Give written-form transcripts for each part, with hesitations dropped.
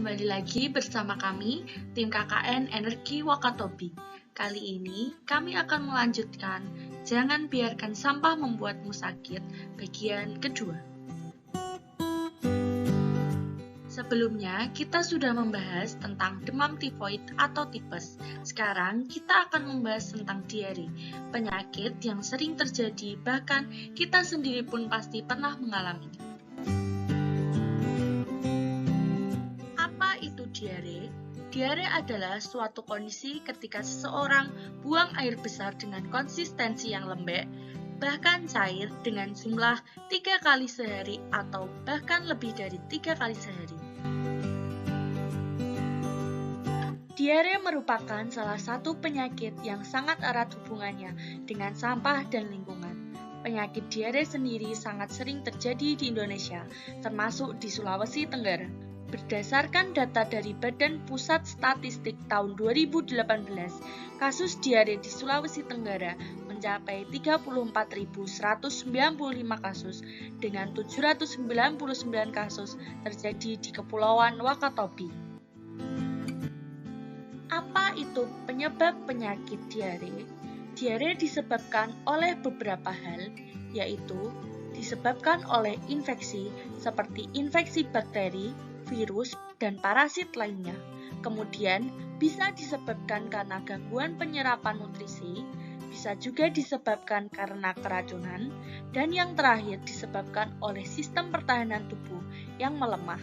kembali lagi bersama kami, tim KKN Energi Wakatobi. Kali ini, kami akan melanjutkan Jangan Biarkan Sampah Membuatmu Sakit, bagian kedua. Sebelumnya, kita sudah membahas tentang demam tifoid atau tipes. Sekarang, kita akan membahas tentang diare, penyakit yang sering terjadi, bahkan kita sendiri pun pasti pernah mengalaminya. Diare. Diare adalah suatu kondisi ketika seseorang buang air besar dengan konsistensi yang lembek, bahkan cair dengan jumlah 3 kali sehari atau bahkan lebih dari 3 kali sehari. Diare merupakan salah satu penyakit yang sangat erat hubungannya dengan sampah dan lingkungan. Penyakit diare sendiri sangat sering terjadi di Indonesia, termasuk di Sulawesi Tenggara. Berdasarkan data dari Badan Pusat Statistik tahun 2018, kasus diare di Sulawesi Tenggara mencapai 34.195 kasus dengan 799 kasus terjadi di Kepulauan Wakatobi. Apa itu penyebab penyakit diare? Diare disebabkan oleh beberapa hal, yaitu disebabkan oleh infeksi seperti infeksi bakteri, virus, dan parasit lainnya. Kemudian, bisa disebabkan karena gangguan penyerapan nutrisi, bisa juga disebabkan karena keracunan, dan yang terakhir disebabkan oleh sistem pertahanan tubuh yang melemah.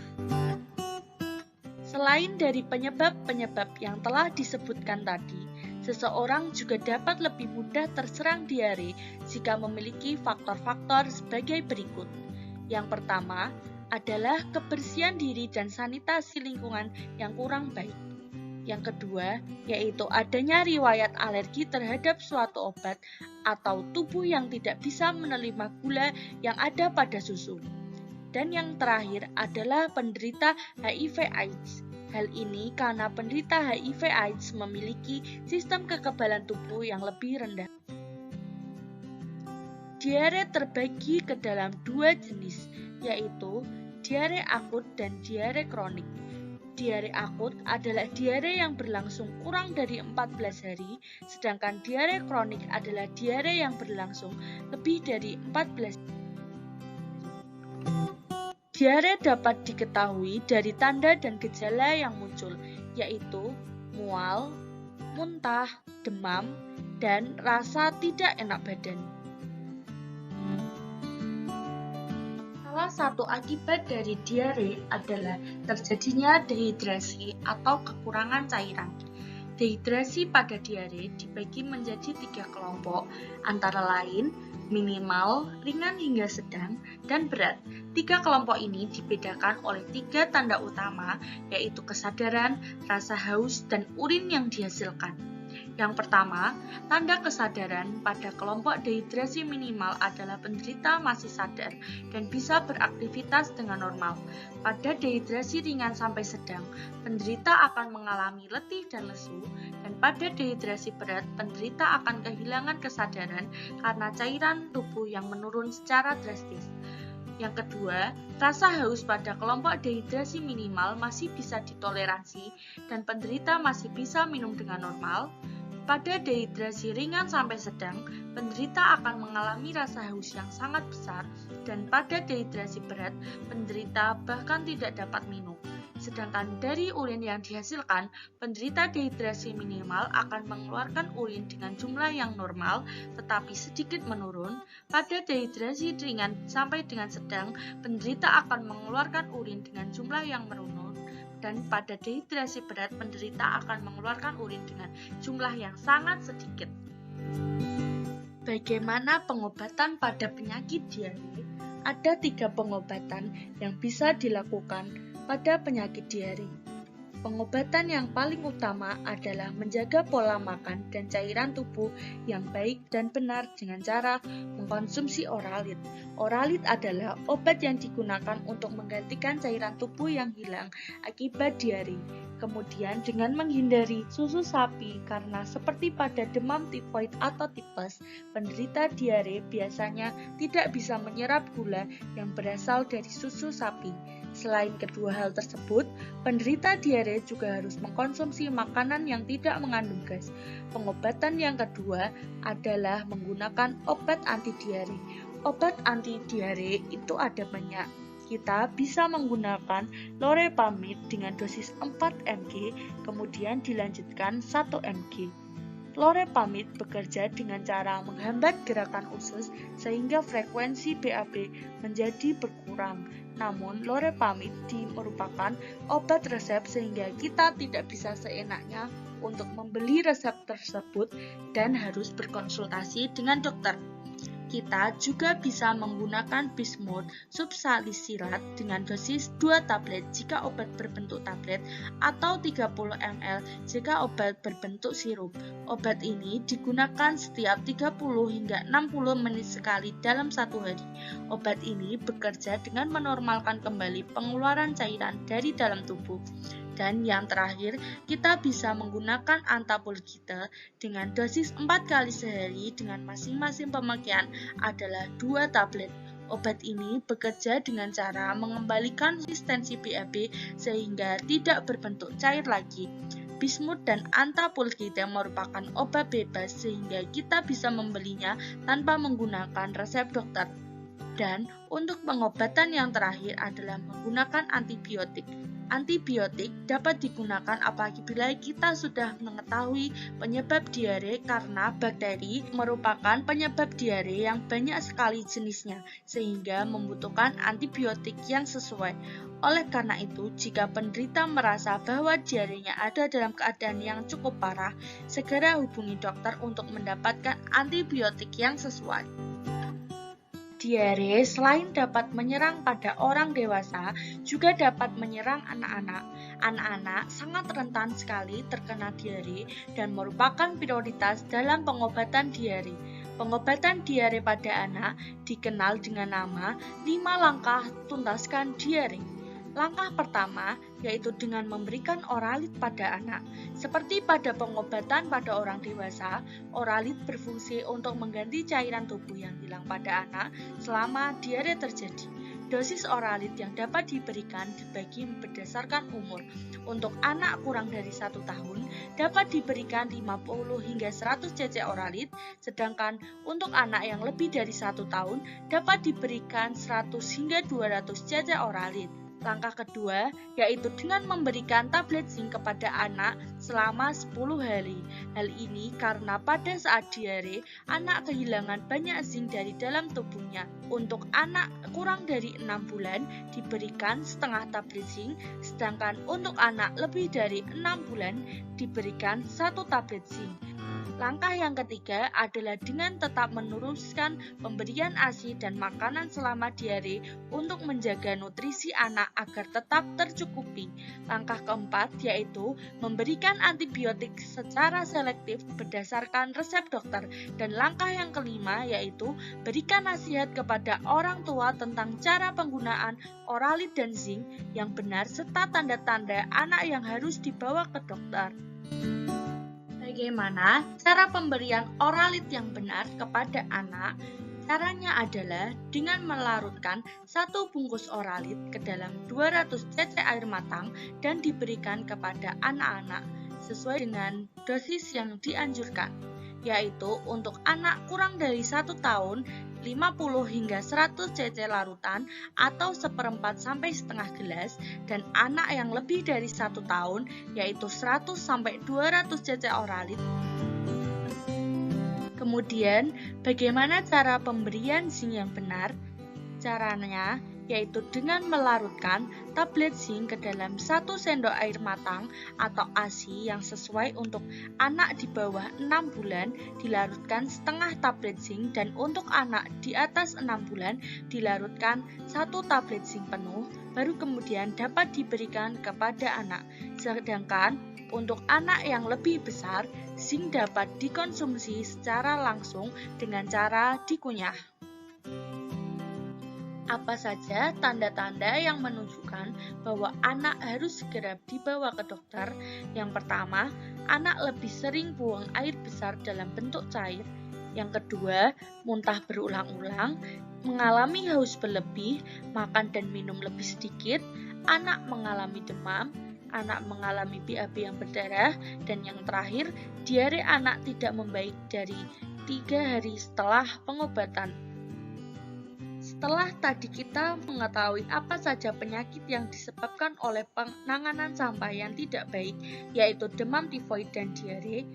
Selain dari penyebab-penyebab yang telah disebutkan tadi, seseorang juga dapat lebih mudah terserang diare jika memiliki faktor-faktor sebagai berikut. Yang pertama adalah kebersihan diri dan sanitasi lingkungan yang kurang baik. Yang kedua, yaitu adanya riwayat alergi terhadap suatu obat atau tubuh yang tidak bisa menerima gula yang ada pada susu. Dan yang terakhir adalah penderita HIV/AIDS. Hal ini karena penderita HIV/AIDS memiliki sistem kekebalan tubuh yang lebih rendah. Diare terbagi ke dalam 2 jenis, yaitu diare akut dan diare kronik. Diare akut adalah diare yang berlangsung kurang dari 14 hari, sedangkan diare kronik adalah diare yang berlangsung lebih dari 14 hari. Diare dapat diketahui dari tanda dan gejala yang muncul, yaitu mual, muntah, demam, dan rasa tidak enak badan. Salah satu akibat dari diare adalah terjadinya dehidrasi atau kekurangan cairan. Dehidrasi pada diare dibagi menjadi 3 kelompok, antara lain minimal, ringan hingga sedang, dan berat. 3 kelompok ini dibedakan oleh 3 tanda utama, yaitu kesadaran, rasa haus, dan urin yang dihasilkan. Yang pertama, tanda kesadaran pada kelompok dehidrasi minimal adalah penderita masih sadar dan bisa beraktivitas dengan normal. Pada dehidrasi ringan sampai sedang, penderita akan mengalami letih dan lesu, dan pada dehidrasi berat, penderita akan kehilangan kesadaran karena cairan tubuh yang menurun secara drastis. Yang kedua, rasa haus pada kelompok dehidrasi minimal masih bisa ditoleransi dan penderita masih bisa minum dengan normal. Pada dehidrasi ringan sampai sedang, penderita akan mengalami rasa haus yang sangat besar dan pada dehidrasi berat, penderita bahkan tidak dapat minum. Sedangkan dari urin yang dihasilkan, penderita dehidrasi minimal akan mengeluarkan urin dengan jumlah yang normal tetapi sedikit menurun. Pada dehidrasi ringan sampai dengan sedang, penderita akan mengeluarkan urin dengan jumlah yang menurun. Dan pada dehidrasi berat, penderita akan mengeluarkan urin dengan jumlah yang sangat sedikit. Bagaimana pengobatan pada penyakit diare? Ada 3 pengobatan yang bisa dilakukan pada penyakit diare. Pengobatan yang paling utama adalah menjaga pola makan dan cairan tubuh yang baik dan benar dengan cara mengkonsumsi oralit. Oralit adalah obat yang digunakan untuk menggantikan cairan tubuh yang hilang akibat diare. Kemudian dengan menghindari susu sapi karena seperti pada demam tifoid atau tipes, penderita diare biasanya tidak bisa menyerap gula yang berasal dari susu sapi. Selain kedua hal tersebut, penderita diare juga harus mengkonsumsi makanan yang tidak mengandung gas. Pengobatan yang kedua adalah menggunakan obat anti diare. Obat anti diare itu ada banyak. Kita bisa menggunakan Lorepamid dengan dosis 4 mg, kemudian dilanjutkan 1 mg. Lorepamid bekerja dengan cara menghambat gerakan usus sehingga frekuensi BAB menjadi berkurang. Namun, Lorepamid merupakan obat resep sehingga kita tidak bisa seenaknya untuk membeli resep tersebut dan harus berkonsultasi dengan dokter. Kita juga bisa menggunakan Bismuth subsalisilat dengan dosis 2 tablet jika obat berbentuk tablet atau 30 ml jika obat berbentuk sirup. Obat ini digunakan setiap 30 hingga 60 menit sekali dalam satu hari. Obat ini bekerja dengan menormalkan kembali pengeluaran cairan dari dalam tubuh. Dan yang terakhir, kita bisa menggunakan Antapulgite dengan dosis 4 kali sehari dengan masing-masing pemakaian adalah 2 tablet. Obat ini bekerja dengan cara mengembalikan konsistensi BAB sehingga tidak berbentuk cair lagi. Bismuth dan Antapulgite merupakan obat bebas sehingga kita bisa membelinya tanpa menggunakan resep dokter. Dan untuk pengobatan yang terakhir adalah menggunakan antibiotik. Antibiotik dapat digunakan apabila kita sudah mengetahui penyebab diare karena bakteri merupakan penyebab diare yang banyak sekali jenisnya sehingga membutuhkan antibiotik yang sesuai. Oleh karena itu, jika penderita merasa bahwa diarenya ada dalam keadaan yang cukup parah, segera hubungi dokter untuk mendapatkan antibiotik yang sesuai. Diare selain dapat menyerang pada orang dewasa, juga dapat menyerang anak-anak. Anak-anak sangat rentan sekali terkena diare dan merupakan prioritas dalam pengobatan diare. Pengobatan diare pada anak dikenal dengan nama 5 langkah tuntaskan diare. Langkah pertama yaitu dengan memberikan Oralit pada anak. Seperti pada pengobatan pada orang dewasa, Oralit berfungsi untuk mengganti cairan tubuh yang hilang pada anak selama diare terjadi. Dosis Oralit yang dapat diberikan dibagi berdasarkan umur. Untuk anak kurang dari 1 tahun dapat diberikan 50 hingga 100 cc Oralit, sedangkan untuk anak yang lebih dari 1 tahun dapat diberikan 100 hingga 200 cc Oralit. Langkah kedua yaitu dengan memberikan tablet zinc kepada anak selama 10 hari. Hal ini karena pada saat diare, anak kehilangan banyak zinc dari dalam tubuhnya. Untuk anak kurang dari 6 bulan diberikan setengah tablet zinc, sedangkan untuk anak lebih dari 6 bulan diberikan 1 tablet zinc. Langkah yang ketiga adalah dengan tetap meneruskan pemberian ASI dan makanan selama diare untuk menjaga nutrisi anak agar tetap tercukupi. Langkah keempat yaitu memberikan antibiotik secara selektif berdasarkan resep dokter. Dan langkah yang kelima yaitu berikan nasihat kepada orang tua tentang cara penggunaan Oralit dan zinc yang benar serta tanda-tanda anak yang harus dibawa ke dokter. Bagaimana cara pemberian Oralit yang benar kepada anak? Caranya adalah dengan melarutkan 1 bungkus Oralit ke dalam 200 cc air matang dan diberikan kepada anak-anak sesuai dengan dosis yang dianjurkan, yaitu untuk anak kurang dari 1 tahun 50 hingga 100 cc larutan atau 1/4 sampai setengah gelas, dan anak yang lebih dari 1 tahun yaitu 100 sampai 200 cc Oralit. Kemudian, bagaimana cara pemberian zinc yang benar? Caranya yaitu dengan melarutkan tablet zinc ke dalam 1 sendok air matang atau ASI yang sesuai untuk anak di bawah 6 bulan dilarutkan setengah tablet zinc, dan untuk anak di atas 6 bulan dilarutkan 1 tablet zinc penuh, baru kemudian dapat diberikan kepada anak. Sedangkan untuk anak yang lebih besar, zinc dapat dikonsumsi secara langsung dengan cara dikunyah. Apa saja tanda-tanda yang menunjukkan bahwa anak harus segera dibawa ke dokter? Yang pertama, anak lebih sering buang air besar dalam bentuk cair. Yang kedua, muntah berulang-ulang, mengalami haus berlebih, makan dan minum lebih sedikit, anak mengalami demam, anak mengalami BAB yang berdarah, dan yang terakhir, diare anak tidak membaik dari 3 hari setelah pengobatan. Setelah tadi kita mengetahui apa saja penyakit yang disebabkan oleh penanganan sampah yang tidak baik, yaitu demam, tifoid, dan diare,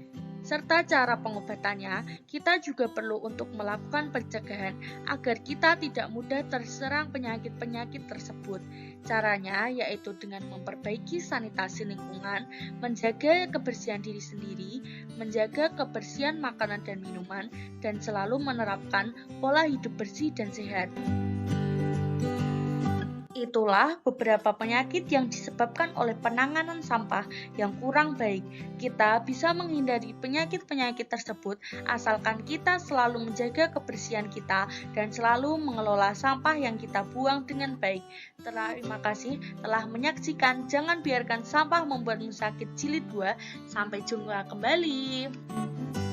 serta cara pengobatannya, kita juga perlu untuk melakukan pencegahan agar kita tidak mudah terserang penyakit-penyakit tersebut. Caranya yaitu dengan memperbaiki sanitasi lingkungan, menjaga kebersihan diri sendiri, menjaga kebersihan makanan dan minuman, dan selalu menerapkan pola hidup bersih dan sehat. Itulah beberapa penyakit yang disebabkan oleh penanganan sampah yang kurang baik. Kita bisa menghindari penyakit-penyakit tersebut asalkan kita selalu menjaga kebersihan kita dan selalu mengelola sampah yang kita buang dengan baik. Terima kasih telah menyaksikan Jangan Biarkan Sampah Membuatmu Sakit Jilid 2. Sampai jumpa kembali.